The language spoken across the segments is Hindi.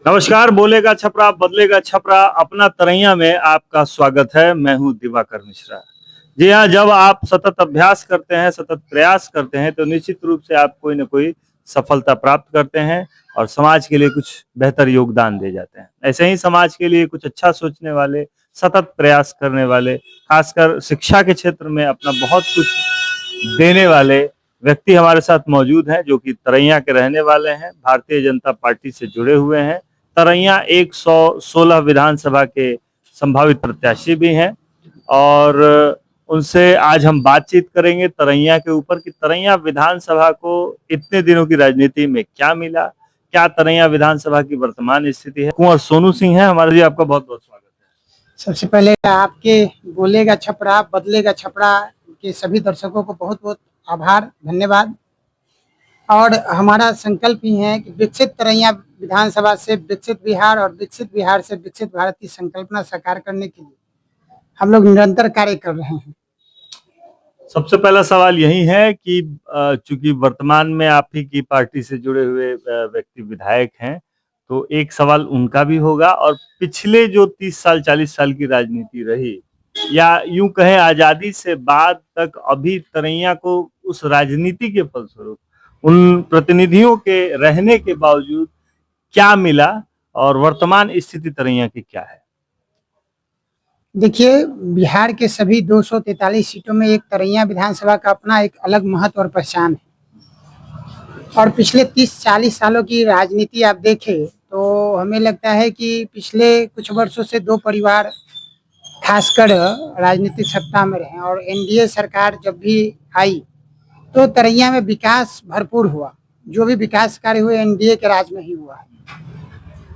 नमस्कार। बोलेगा छपरा बदलेगा छपरा अपना तरैया में आपका स्वागत है। मैं हूं दिवाकर मिश्रा। जी हाँ, जब आप सतत अभ्यास करते हैं, सतत प्रयास करते हैं तो निश्चित रूप से आप कोई न कोई सफलता प्राप्त करते हैं और समाज के लिए कुछ बेहतर योगदान दे जाते हैं। ऐसे ही समाज के लिए कुछ अच्छा सोचने वाले, सतत प्रयास करने वाले, खासकर शिक्षा के क्षेत्र में अपना बहुत कुछ देने वाले व्यक्ति हमारे साथ मौजूद हैं, जो कि तरैया के रहने वाले हैं, भारतीय जनता पार्टी से जुड़े हुए हैं। तरैया 116 विधानसभा के संभावित प्रत्याशी भी हैं और उनसे आज हम बातचीत करेंगे तरैया के ऊपर कि तरैया विधानसभा को इतने दिनों की राजनीति में क्या मिला, क्या तरैया विधानसभा की वर्तमान स्थिति है। कुंवर सोनू सिंह है हमारे लिए। आपका बहुत बहुत स्वागत है। सबसे पहले आपके बोलेगा छपरा बदलेगा छपरा के सभी दर्शकों को बहुत बहुत आभार, धन्यवाद। और हमारा संकल्प ही है कि विकसित तरैया विधानसभा से विकसित बिहार और विकसित बिहार से विकसित भारत की संकल्पना साकार करने के लिए हम लोग निरंतर कार्य कर रहे हैं। सबसे पहला सवाल यही है कि चूंकि वर्तमान में आप ही की पार्टी से जुड़े हुए व्यक्ति विधायक हैं, तो एक सवाल उनका भी होगा और पिछले जो 30 साल 40 साल की राजनीति रही, या यूं कहें आजादी से बाद तक अभी तरैया को उस राजनीति के फलस्वरूप उन प्रतिनिधियों के रहने के बावजूद क्या मिला और वर्तमान स्थिति तरैया की क्या है। देखिए, बिहार के सभी 243 सीटों में एक तरैया विधानसभा का अपना एक अलग महत्व और पहचान है। और पिछले 30-40 सालों की राजनीति आप देखें तो हमें लगता है कि पिछले कुछ वर्षों से दो परिवार खासकर राजनीतिक सत्ता में रहे और एनडीए सरकार जब भी आई तो तरैया में विकास भरपूर हुआ। जो भी विकास कार्य हुए एनडीए के राज में ही हुआ है।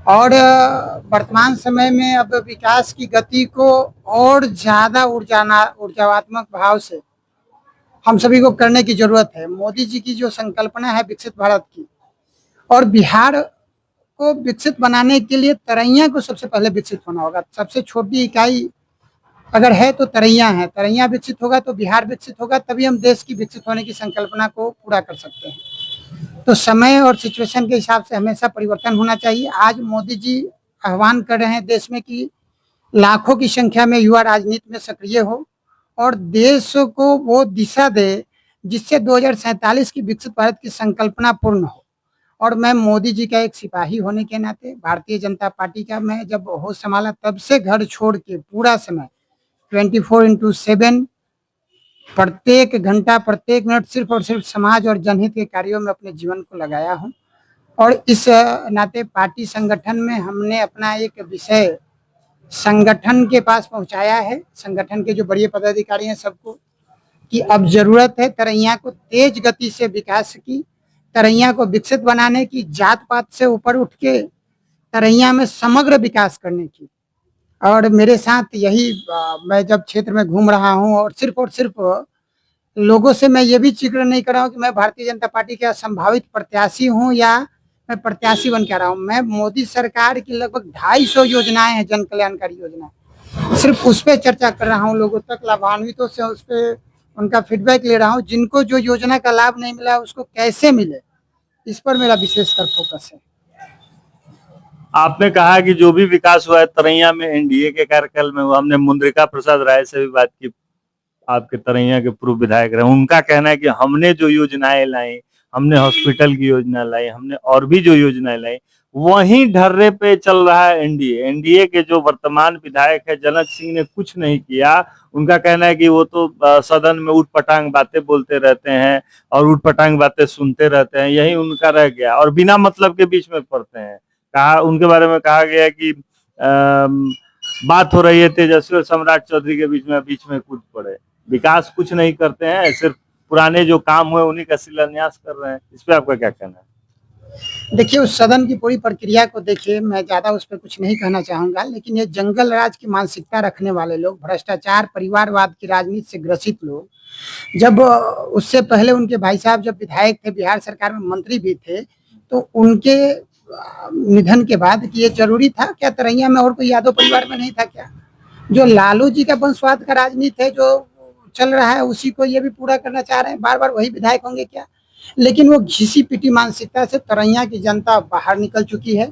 और वर्तमान समय में अब विकास की गति को और ज्यादा ऊर्जावात्मक भाव से हम सभी को करने की जरूरत है। मोदी जी की जो संकल्पना है विकसित भारत की, और बिहार को विकसित बनाने के लिए तरैया को सबसे पहले विकसित होना होगा। सबसे छोटी इकाई अगर है तो तरैया है। तरैया विकसित होगा तो बिहार विकसित होगा, तभी हम देश की विकसित होने की संकल्पना को पूरा कर सकते हैं। तो समय और सिचुएशन के हिसाब से हमेशा परिवर्तन होना चाहिए। आज मोदी जी आह्वान कर रहे हैं देश में कि लाखों की संख्या में युवा राजनीति में सक्रिय हो और देश को वो दिशा दे जिससे 2047 की विकसित भारत की संकल्पना पूर्ण हो। और मैं मोदी जी का एक सिपाही होने के नाते, भारतीय जनता पार्टी का मैं जब होश संभाला तब से घर छोड़ के पूरा समय 24/7 प्रत्येक घंटा प्रत्येक मिनट सिर्फ और सिर्फ समाज और जनहित के कार्यों में अपने जीवन को लगाया हूं। और इस नाते पार्टी संगठन में हमने अपना एक विषय संगठन के पास पहुंचाया है, संगठन के जो बड़े पदाधिकारी हैं सबको, कि अब जरूरत है तरैया को तेज गति से विकास की, तरैया को विकसित बनाने की, जात पात से ऊपर उठ के तरैया में समग्र विकास करने की। और मेरे साथ यही मैं जब क्षेत्र में घूम रहा हूं और सिर्फ लोगों से मैं ये भी जिक्र नहीं कर रहा हूं कि मैं भारतीय जनता पार्टी का संभावित प्रत्याशी हूं या मैं प्रत्याशी बन के आ रहा हूं। मैं मोदी सरकार की लगभग 250 योजनाएं हैं, जन कल्याणकारी योजनाएं, सिर्फ उस पर चर्चा कर रहा हूं, लोगों तक लाभान्वितों से उस पर उनका फीडबैक ले रहा हूं। जिनको जो योजना का लाभ नहीं मिला उसको कैसे मिले, इस पर मेरा विशेषकर फोकस है। आपने कहा कि जो भी विकास हुआ है तरैया में एनडीए के कार्यकाल में हुआ। हमने मुद्रिका प्रसाद राय से भी बात की, आपके तरैया के पूर्व विधायक रहे। उनका कहना है कि हमने जो योजनाएं लाई, हमने हॉस्पिटल की योजना लाई, हमने और भी जो योजनाएं लाई, वहीं ढर्रे पे चल रहा है एनडीए। एनडीए के जो वर्तमान विधायक है जनक सिंह ने कुछ नहीं किया। उनका कहना है कि वो तो सदन में उठपटांग बातें बोलते रहते हैं और उठपटांग बातें सुनते रहते हैं, यही उनका रह गया और बिना मतलब के बीच में पड़ते हैं। कहा, उनके बारे में कहा गया कि बात हो रही है तेजस्वी और सम्राट चौधरी के बीच में कूद पड़े। विकास कुछ नहीं करते हैं, सिर्फ पुराने जो काम हुए उन्हीं का शिलान्यास कर रहे हैं। इस पे आपका क्या कहना है? देखिए, उस सदन की पूरी प्रक्रिया को देखिए, मैं ज्यादा उस पर कुछ नहीं कहना चाहूंगा, लेकिन ये जंगल राज की मानसिकता रखने वाले लोग, भ्रष्टाचार परिवारवाद की राजनीति से ग्रसित लोग, जब उससे पहले उनके भाई साहब जब विधायक थे, बिहार सरकार में मंत्री भी थे, तो उनके निधन के बाद कि ये जरूरी था क्या तरैया में और कोई यादव परिवार में नहीं था क्या? जो लालू जी का वंशवाद का राजनीति है जो चल रहा है उसी को ये भी पूरा करना चाह रहे हैं, बार बार वही विधायक होंगे क्या? लेकिन वो घिसी पिटी मानसिकता से तरैया की जनता बाहर निकल चुकी है।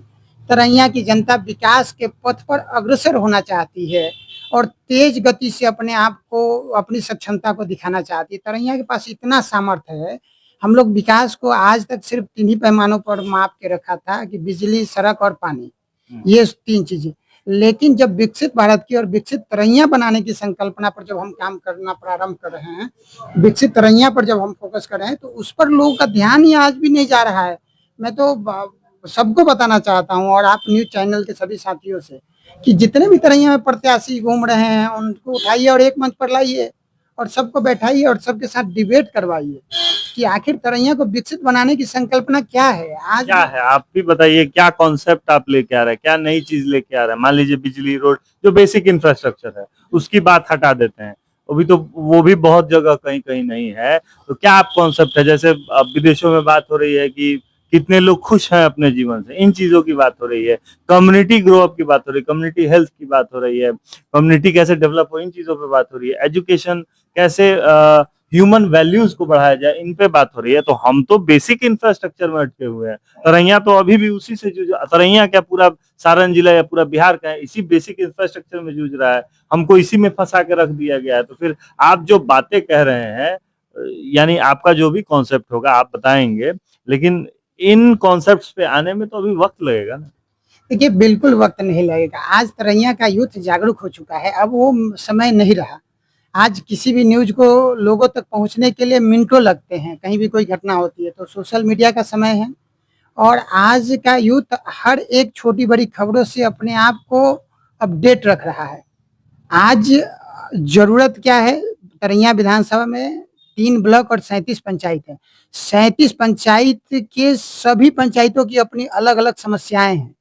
तरैया की जनता विकास के पथ पर अग्रसर होना चाहती है और तेज गति से अपने आप को, अपनी सक्षमता को दिखाना चाहती है। तरैया के पास इतना सामर्थ्य है। हम लोग विकास को आज तक सिर्फ 3 ही पैमानों पर माप के रखा था कि बिजली, सड़क और पानी, ये 3 चीजें। लेकिन जब विकसित भारत की और विकसित तरैया बनाने की संकल्पना पर जब हम काम करना प्रारंभ कर रहे हैं, विकसित तरैया पर जब हम फोकस कर रहे हैं, तो उस पर लोगों का ध्यान ही आज भी नहीं जा रहा है। मैं तो सबको बताना चाहता हूँ और आप न्यूज चैनल के सभी साथियों से कि जितने भी तरैया में प्रत्याशी घूम रहे हैं उनको उठाइए और एक मंच पर लाइए और सबको बैठाइए और सबके साथ डिबेट करवाइए कि आखिर तरैया को विकसित बनाने की संकल्पना क्या है। आज क्या है, आप भी बताइए, क्या कॉन्सेप्ट आप लेके आ रहे हैं, क्या नई चीज लेके आ रहे हैं? मान लीजिए बिजली, रोड, जो बेसिक इंफ्रास्ट्रक्चर है उसकी बात हटा देते हैं, अभी तो वो भी बहुत जगह कहीं कहीं नहीं है, तो क्या आप कॉन्सेप्ट है? जैसे अब विदेशों में बात हो रही है कि कितने लोग खुश हैं अपने जीवन से, इन चीजों की बात हो रही है, कम्युनिटी ग्रो अप की बात हो रही है, कम्युनिटी हेल्थ की बात हो रही है, कम्युनिटी कैसे डेवलप हो, इन चीजों पे बात हो रही है, एजुकेशन कैसे, ह्यूमन वैल्यूज को बढ़ाया जाए, इन पे बात हो रही है। तो हम तो बेसिक इंफ्रास्ट्रक्चर में अटके हुए हैं। तरैया तो अभी भी उसी से जूझ, तरैया क्या पूरा सारण जिला या पूरा बिहार का है, इसी बेसिक इंफ्रास्ट्रक्चर में जूझ रहा है, हमको इसी में फंसा के रख दिया गया है। तो फिर आप जो बातें कह रहे हैं, यानी आपका जो भी कॉन्सेप्ट होगा आप बताएंगे, लेकिन इन कॉन्सेप्ट्स पे आने में तो अभी वक्त लगेगा ना। देखिए, बिल्कुल वक्त नहीं लगेगा। आज तरैया का यूथ जागरूक हो चुका है, अब वो समय नहीं रहा। आज किसी भी न्यूज को लोगों तक पहुंचने के लिए मिनटों लगते हैं। कहीं भी कोई घटना होती है तो सोशल मीडिया का समय है और आज का यूथ हर एक छोटी बड़ी खबरों से अपने आप को अपडेट रख रहा है। आज जरूरत क्या है, तरैया विधानसभा में 3 ब्लॉक और 37 पंचायत है। 37 पंचायत के सभी पंचायतों की अपनी अलग अलग समस्याएं हैं।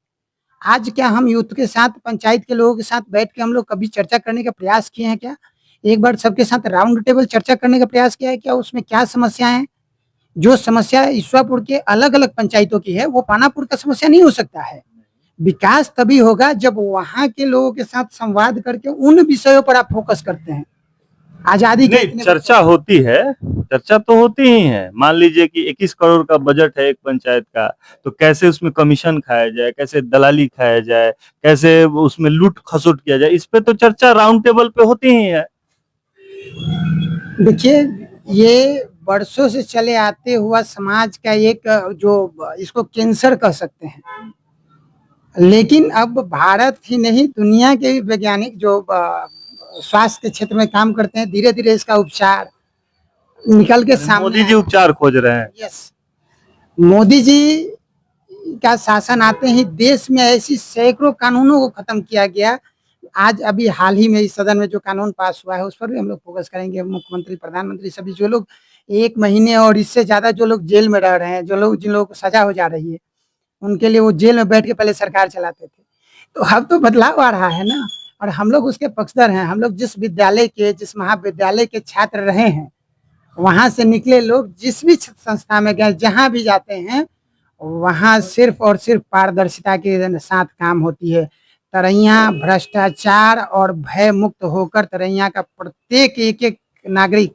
आज क्या हम यूथ के साथ, पंचायत के लोगों के साथ बैठ के हम लोग कभी चर्चा करने का प्रयास किए हैं क्या? एक बार सबके साथ राउंड टेबल चर्चा करने का प्रयास किया है क्या? उसमें क्या समस्या है? जो समस्या ईश्वरपुर के अलग अलग पंचायतों की है वो पानापुर का समस्या नहीं हो सकता है। विकास तभी होगा जब वहां के लोगों के साथ संवाद करके उन विषयों पर आप फोकस करते हैं। आजादी के नहीं, चर्चा होती है, चर्चा तो होती ही है। मान लीजिए कि 21 करोड़ का बजट है एक पंचायत का, तो कैसे उसमें कमीशन खाया जाए, कैसे दलाली खाया जाए, कैसे उसमें लूट खसोट किया जाए, इस पे तो चर्चा राउंड टेबल पे होती ही है। देखिए, ये बरसों से चले आते हुआ समाज का एक जो इसको कैंसर कह सकते हैं। लेकिन अब भारत ही नहीं, दुनिया के भी वैज्ञानिक जो स्वास्थ्य के क्षेत्र में काम करते हैं, धीरे धीरे इसका उपचार निकल के सामने। मोदी जी उपचार खोज रहे हैं। यस, मोदी जी का शासन आते ही देश में ऐसी सैकड़ों कानूनों को खत्म किया गया। आज अभी हाल ही में इस सदन में जो कानून पास हुआ है उस पर भी हम लोग फोकस करेंगे। मुख्यमंत्री, प्रधानमंत्री, सभी जो लोग 1 महीने और इससे ज्यादा जो लोग जेल में रह रहे हैं, जो लोग, जिन लोगों को सजा हो जा रही है, उनके लिए वो जेल में बैठ के पहले सरकार चलाते थे। तो अब तो बदलाव आ रहा है ना, और हम लोग उसके पक्षधर हैं। हम लोग जिस विद्यालय के, जिस महाविद्यालय के छात्र रहे हैं, वहां से निकले लोग जिस भी संस्था में गए, जहां भी जाते हैं, वहां सिर्फ और सिर्फ पारदर्शिता के साथ काम होती है। तरैया भ्रष्टाचार और भय मुक्त होकर तरैया का प्रत्येक एक एक नागरिक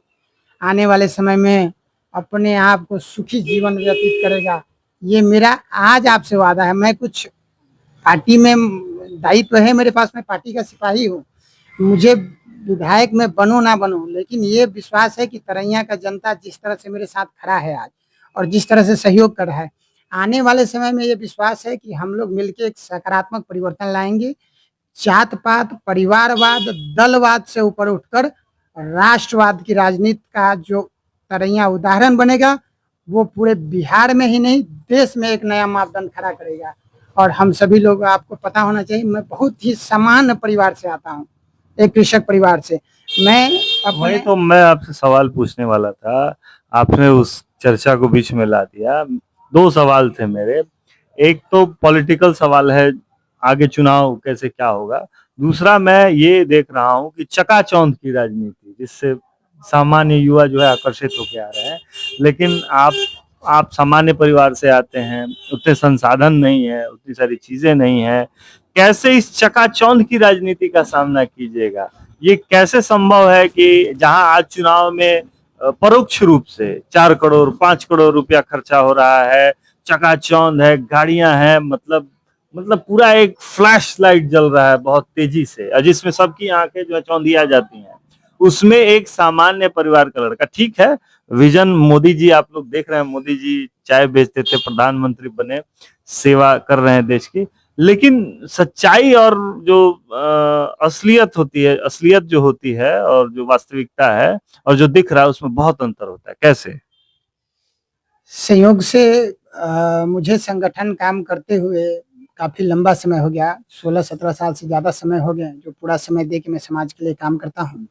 आने वाले समय में अपने आप को सुखी जीवन व्यतीत करेगा। ये मेरा आज आपसे वादा है। मैं कुछ पार्टी में दायित्व है मेरे पास, मैं पार्टी का सिपाही हूँ, मुझे विधायक में बनूं ना बनूं, लेकिन ये विश्वास है कि तरैया का जनता जिस तरह से मेरे साथ खड़ा है आज और जिस तरह से सहयोग कर रहा है, आने वाले समय में ये विश्वास है कि हम लोग मिलकर एक सकारात्मक परिवर्तन लाएंगे। जात पात, परिवारवाद, दलवाद से ऊपर उठकर राष्ट्रवाद की राजनीति का जो तरैया उदाहरण बनेगा, वो पूरे बिहार में ही नहीं, देश में एक नया मापदंड खड़ा करेगा। और हम सभी लोग, आपको पता होना चाहिए, मैं बहुत ही सामान्य परिवार से आता हूँ, एक कृषक परिवार से। वही तो मैं आपसे सवाल पूछने वाला था, आपने उस चर्चा को बीच में ला दिया। 2 सवाल थे मेरे। एक तो पॉलिटिकल सवाल है, आगे चुनाव कैसे क्या होगा। दूसरा, मैं ये देख रहा हूँ कि चकाचौंध की राजनीति, जिससे सामान्य युवा जो है आकर्षित होकर आ रहे हैं, लेकिन आप सामान्य परिवार से आते हैं, उतने संसाधन नहीं है, उतनी सारी चीजें नहीं है, कैसे इस चकाचौंध की राजनीति का सामना कीजिएगा? ये कैसे संभव है कि जहां आज चुनाव में परोक्ष रूप से 4 करोड़ 5 करोड़ रुपया खर्चा हो रहा है, चकाचौंध है, गाड़ियां हैं, मतलब मतलब पूरा एक फ्लैश लाइट जल रहा है बहुत तेजी से, और जिसमें सबकी आंखें जो है चौंधिया जाती हैं। उसमें एक सामान्य परिवार का लड़का, ठीक है, विजन मोदी जी आप लोग देख रहे हैं, मोदी जी चाय बेचते थे, प्रधानमंत्री बने, सेवा कर रहे हैं देश की, लेकिन सच्चाई और जो असलियत होती है, असलियत जो होती है और जो वास्तविकता है और जो दिख रहा है, उसमें बहुत अंतर होता है। कैसे? संयोग से मुझे संगठन काम करते हुए काफ़ी लंबा समय हो गया, 16-17 साल से ज़्यादा समय हो गए, जो पूरा समय दे के मैं समाज के लिए काम करता हूँ।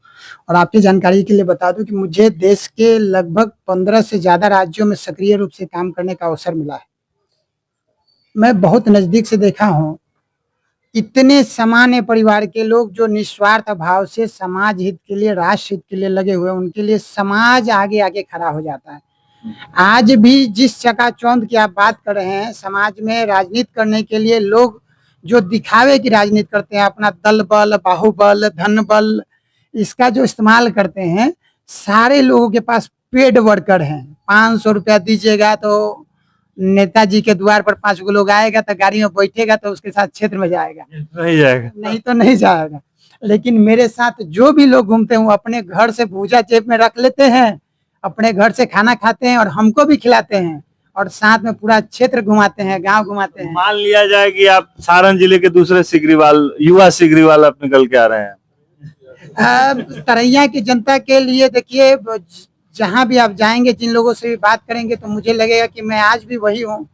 और आपकी जानकारी के लिए बता दूँ कि मुझे देश के लगभग 15 से ज़्यादा राज्यों में सक्रिय रूप से काम करने का अवसर मिला है। मैं बहुत नज़दीक से देखा हूँ, इतने सामान्य परिवार के लोग जो निस्वार्थ भाव से समाज हित के लिए, राष्ट्र हित के लिए लगे हुए हैं, उनके लिए समाज आगे-आगे खड़ा हो जाता है। आज भी जिस चकाचौंध की आप बात कर रहे हैं, समाज में राजनीति करने के लिए लोग जो दिखावे की राजनीति करते हैं, अपना दल बल, बाहुबल, धन बल, इसका जो इस्तेमाल करते हैं, सारे लोगों के पास पेड वर्कर हैं। 500 रुपया दीजिएगा तो नेताजी के द्वार पर 5 गो लोग आएगा, तो गाड़ी में बैठेगा तो उसके साथ क्षेत्र में जाएगा, नहीं जाएगा। नहीं तो नहीं जाएगा। लेकिन मेरे साथ जो भी लोग घूमते हैं, वो अपने घर से भूजा जेब में रख लेते हैं, अपने घर से खाना खाते हैं और हमको भी खिलाते हैं, और साथ में पूरा क्षेत्र घुमाते हैं, गांव घुमाते हैं। मान लिया जाए कि आप सारण जिले के दूसरे सिगरीवाल, युवा सिगरीवाल आप निकल के आ रहे हैं। तरैया की जनता के लिए देखिए, जहां भी आप जाएंगे, जिन लोगों से भी बात करेंगे, तो मुझे लगेगा कि मैं आज भी वही हूँ।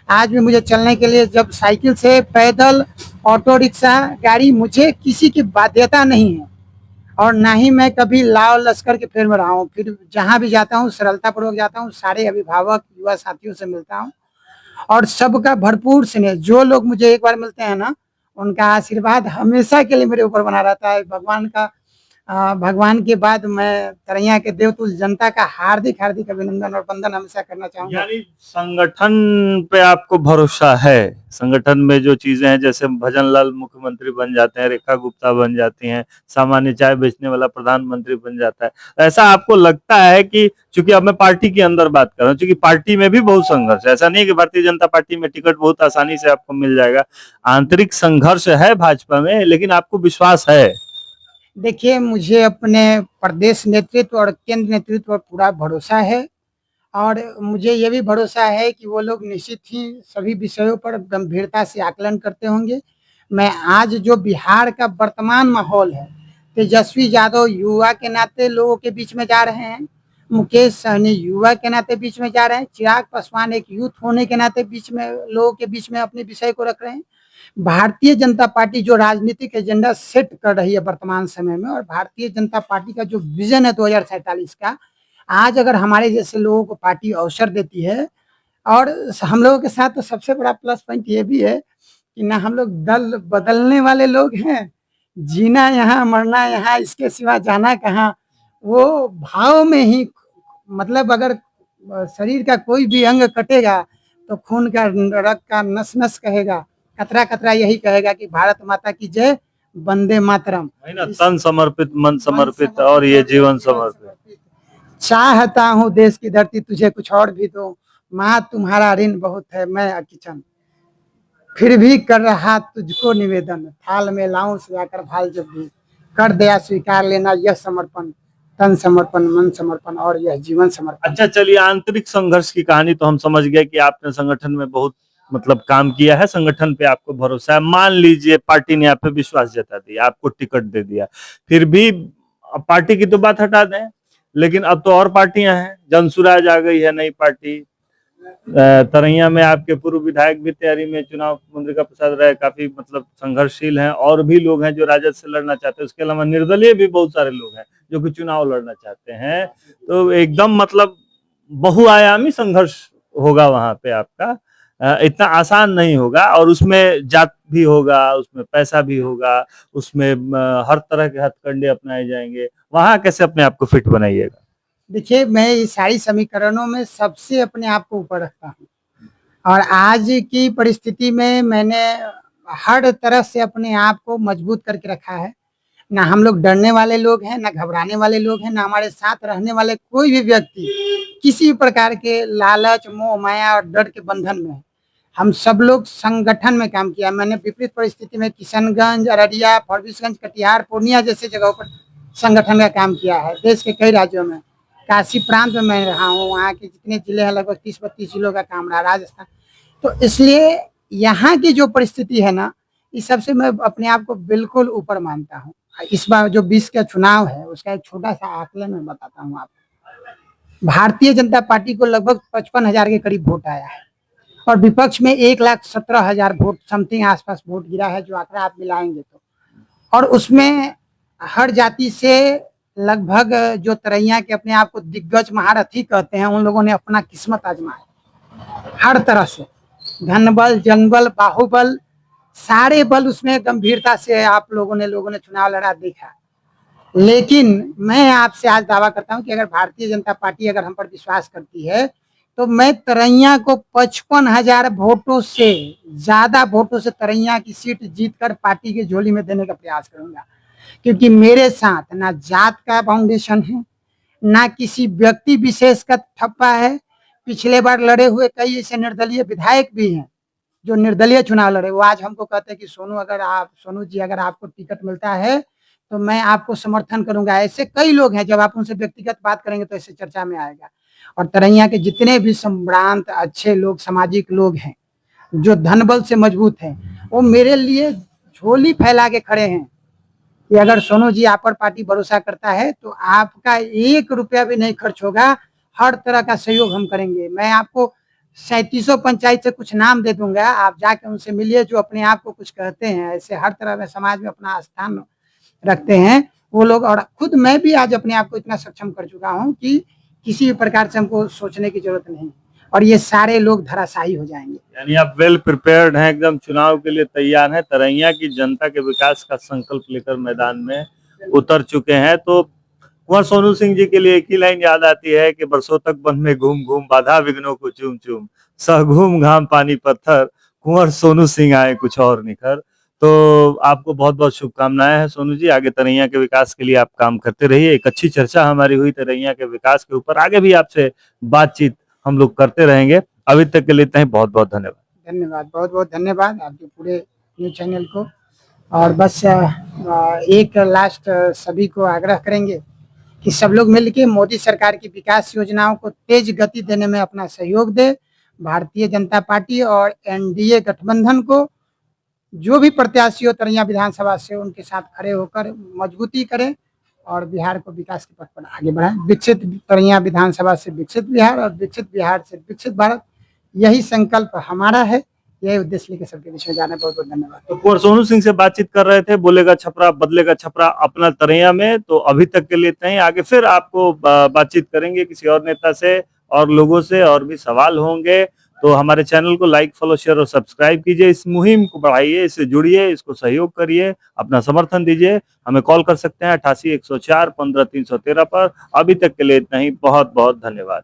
आज भी मुझे चलने के लिए, जब साइकिल से, पैदल, ऑटो रिक्शा, गाड़ी, मुझे किसी की बाध्यता नहीं है, और ना ही मैं कभी लाव लश्कर के फेर में रहा हूँ। फिर जहाँ भी जाता हूँ सरलता पूर्वक जाता हूँ, सारे अभिभावक, युवा साथियों से मिलता हूँ, और सबका भरपूर स्नेह। जो लोग मुझे एक बार मिलते हैं ना, उनका आशीर्वाद हमेशा के लिए मेरे ऊपर बना रहता है। भगवान के बाद मैं तरैया के देवतुल्य जनता का हार्दिक हार्दिक अभिनंदन और वंदन हमेशा करना चाहूंगा। यानी संगठन पे आपको भरोसा है? संगठन में जो चीजें हैं, जैसे भजन लाल मुख्यमंत्री बन जाते हैं, रेखा गुप्ता बन जाती हैं, सामान्य चाय बेचने वाला प्रधानमंत्री बन जाता है, ऐसा आपको लगता है कि, चूंकि अब मैं पार्टी के अंदर बात कर रहा हूँ, चूंकि पार्टी में भी बहुत संघर्ष है, ऐसा नहीं है कि भारतीय जनता पार्टी में टिकट बहुत आसानी से आपको मिल जाएगा, आंतरिक संघर्ष है भाजपा में, लेकिन आपको विश्वास है? देखिए, मुझे अपने प्रदेश नेतृत्व और केंद्र नेतृत्व पर पूरा भरोसा है, और मुझे ये भी भरोसा है कि वो लोग निश्चित ही सभी विषयों पर गंभीरता से आकलन करते होंगे। मैं आज जो बिहार का वर्तमान माहौल है, तेजस्वी यादव युवा के नाते लोगों के बीच में जा रहे हैं, मुकेश सहनी युवा के नाते बीच में जा रहे हैं, चिराग पासवान एक यूथ होने के नाते बीच में, लोगों के बीच में अपने विषय को रख रहे हैं। भारतीय जनता पार्टी जो राजनीतिक एजेंडा सेट कर रही है वर्तमान समय में, और भारतीय जनता पार्टी का जो विजन है 2047 का, आज अगर हमारे जैसे लोगों को पार्टी अवसर देती है, और हम लोगों के साथ तो सबसे बड़ा प्लस पॉइंट ये भी है कि ना हम लोग दल बदलने वाले लोग हैं, जीना यहाँ मरना यहाँ, इसके सिवा जाना कहाँ। वो भाव में ही, मतलब अगर शरीर का कोई भी अंग कटेगा तो खून का, रक्त का नस नस कहेगा, कतरा कतरा यही कहेगा कि भारत माता की जय, वंदे मातरम। तन समर्पित, मन समर्पित और ये जीवन समर्पित। चाहता हूँ देश की धरती तुझे कुछ और भी दो, माँ तुम्हारा ऋण बहुत है मैं अकिचन, फिर भी कर रहा तुझको निवेदन, थाल में लाऊं सजाकर भाल जब भी, कर दया स्वीकार लेना यह समर्पण, तन समर्पण, मन समर्पण और यह जीवन समर्पण। अच्छा, चलिए, आंतरिक संघर्ष की कहानी तो हम समझ गए कि आपने संगठन में बहुत मतलब काम किया है, संगठन पे आपको भरोसा है। मान लीजिए पार्टी ने आप पे विश्वास जता दिया, आपको टिकट दे दिया, फिर भी पार्टी की तो बात हटा दें, लेकिन अब तो और पार्टियां हैं, जनसुराज आ गई है, नई पार्टी। तरैया में आपके पूर्व विधायक भी तैयारी में, चुनाव मुद्रिका प्रसाद राय काफी मतलब संघर्षशील हैं, और भी लोग हैं जो राजद से लड़ना चाहते हैं, उसके अलावा निर्दलीय भी बहुत सारे लोग हैं जो कि चुनाव लड़ना चाहते हैं। तो एकदम मतलब बहुआयामी संघर्ष होगा वहां पे आपका, इतना आसान नहीं होगा, और उसमें जात भी होगा, उसमें पैसा भी होगा, उसमें हर तरह के हथकंडे अपनाए जाएंगे। वहां कैसे अपने आप को फिट बनाइएगा? देखिए, मैं इस सारी समीकरणों में सबसे अपने आप को ऊपर रखता हूँ, और आज की परिस्थिति में मैंने हर तरह से अपने आप को मजबूत करके रखा है। ना हम लोग डरने वाले लोग हैं, ना घबराने वाले लोग हैं, ना हमारे साथ रहने वाले कोई भी व्यक्ति किसी प्रकार के लालच, मोह, माया और डर के बंधन में है। हम सब लोग संगठन में काम किया। मैंने विपरीत परिस्थिति में किशनगंज, अररिया, फरबिसगंज, कटिहार, पूर्णिया जैसे जगहों पर संगठन का काम किया है। देश के कई राज्यों में, काशी प्रांत में मैं रहा हूँ, वहाँ के जितने जिले हैं लगभग 30-32 जिलों का काम रहा, राजस्थान। तो इसलिए यहाँ की जो परिस्थिति है ना, इस सबसे मैं अपने आप को बिल्कुल ऊपर मानता हूँ। इस बार जो 20 का चुनाव है, उसका एक छोटा सा आकलन मैं बताता हूँ आपको। भारतीय जनता पार्टी को लगभग 55,000 के करीब वोट आया है और विपक्ष में 1,17,000 वोट समथिंग आसपास वोट गिरा है, जो आंकड़ा आप मिलाएंगे तो। और उसमें हर जाति से लगभग जो तरैया के अपने आप को दिग्गज महारथी कहते हैं, उन लोगों ने अपना किस्मत आजमाया हर तरह से। धनबल, जनबल, बाहुबल, सारे बल उसमें गंभीरता से आप लोगों ने चुनाव लड़ा देखा। लेकिन मैं आपसे आज दावा करता हूं कि अगर भारतीय जनता पार्टी अगर हम पर विश्वास करती है तो मैं तरैया को 55,000 वोटों से ज्यादा वोटों से तरैया की सीट जीतकर पार्टी की झोली में देने का प्रयास करूंगा। क्योंकि मेरे साथ ना जात का फाउंडेशन है, ना किसी व्यक्ति विशेष का ठप्पा है। पिछले बार लड़े हुए कई ऐसे निर्दलीय विधायक भी हैं जो निर्दलीय चुनाव लड़े, वो आज हमको कहते हैं कि सोनू जी अगर आपको टिकट मिलता है तो मैं आपको समर्थन करूंगा। ऐसे कई लोग हैं, जब आप उनसे व्यक्तिगत बात करेंगे तो ऐसे चर्चा में आएगा। और तरैया के जितने भी संभ्रांत अच्छे लोग, सामाजिक लोग हैं, जो धन बल से मजबूत हैं, वो मेरे लिए झोली फैला के खड़े हैं कि अगर सोनू जी आप पर पार्टी भरोसा करता है तो आपका 1 रुपया भी नहीं खर्च होगा, हर तरह का सहयोग हम करेंगे। मैं आपको 3700 पंचायत से कुछ नाम दे दूंगा, आप जाके उनसे मिलिए, जो अपने आप को कुछ कहते हैं, ऐसे हर तरह में समाज में अपना स्थान रखते हैं वो लोग। और खुद मैं भी आज अपने आप को इतना सक्षम कर चुका हूं कि किसी भी प्रकार से हमको सोचने की जरूरत नहीं, और ये सारे लोग धराशायी हो जाएंगे। यानी आप वेल प्रिपेयर्ड हैं, एकदम चुनाव के लिए तैयार हैं, तरैया की जनता के विकास का संकल्प लेकर मैदान में उतर चुके हैं। तो कुंवर सोनू सिंह जी के लिए एक ही लाइन याद आती है कि बरसों तक वन में घूम घूम, बाधा विघ्नों को चूम चूम, सह घूम घाम पानी पत्थर, कुंवर सोनू सिंह आए कुछ और निखर। तो आपको बहुत बहुत शुभकामनाएं हैं सोनू जी, आगे तरैया के विकास के लिए आप काम करते रहिए। एक अच्छी चर्चा हमारी हुई तरैया के विकास के ऊपर, आगे भी आपसे बातचीत हम लोग करते रहेंगे। अभी तक के लिए इतना ही, बहुत बहुत धन्यवाद। धन्यवाद, बहुत बहुत धन्यवाद आपके पूरे न्यूज चैनल को। और बस एक लास्ट सभी को आग्रह करेंगे कि सब लोग मिलकर मोदी सरकार की विकास योजनाओं को तेज गति देने में अपना सहयोग दे। भारतीय जनता पार्टी और एनडीए गठबंधन को जो भी प्रत्याशी हो तरैया विधानसभा से, उनके साथ खड़े होकर मजबूती करें और बिहार को विकास के पथ पर आगे बढ़ाएं। विकसित तरैया विधानसभा से विकसित बिहार और विकसित बिहार से विकसित भारत, यही संकल्प हमारा है, यही उद्देश्य लेकर सबके बीच में जाना है। बहुत बहुत धन्यवाद। तो कुंवर सोनू सिंह से बातचीत कर रहे थे, बोलेगा छपरा बदलेगा छपरा अपना तरैया में। तो अभी तक के लिए इतना ही, आगे फिर आपको बातचीत करेंगे किसी और नेता से और लोगों से, और भी सवाल होंगे। तो हमारे चैनल को लाइक, फॉलो, शेयर और सब्सक्राइब कीजिए। इस मुहिम को बढ़ाइए, इससे जुड़िए, इसको सहयोग करिए, अपना समर्थन दीजिए। हमें कॉल कर सकते हैं 88 104 15 313 पर। अभी तक के लिए इतना ही, बहुत बहुत धन्यवाद।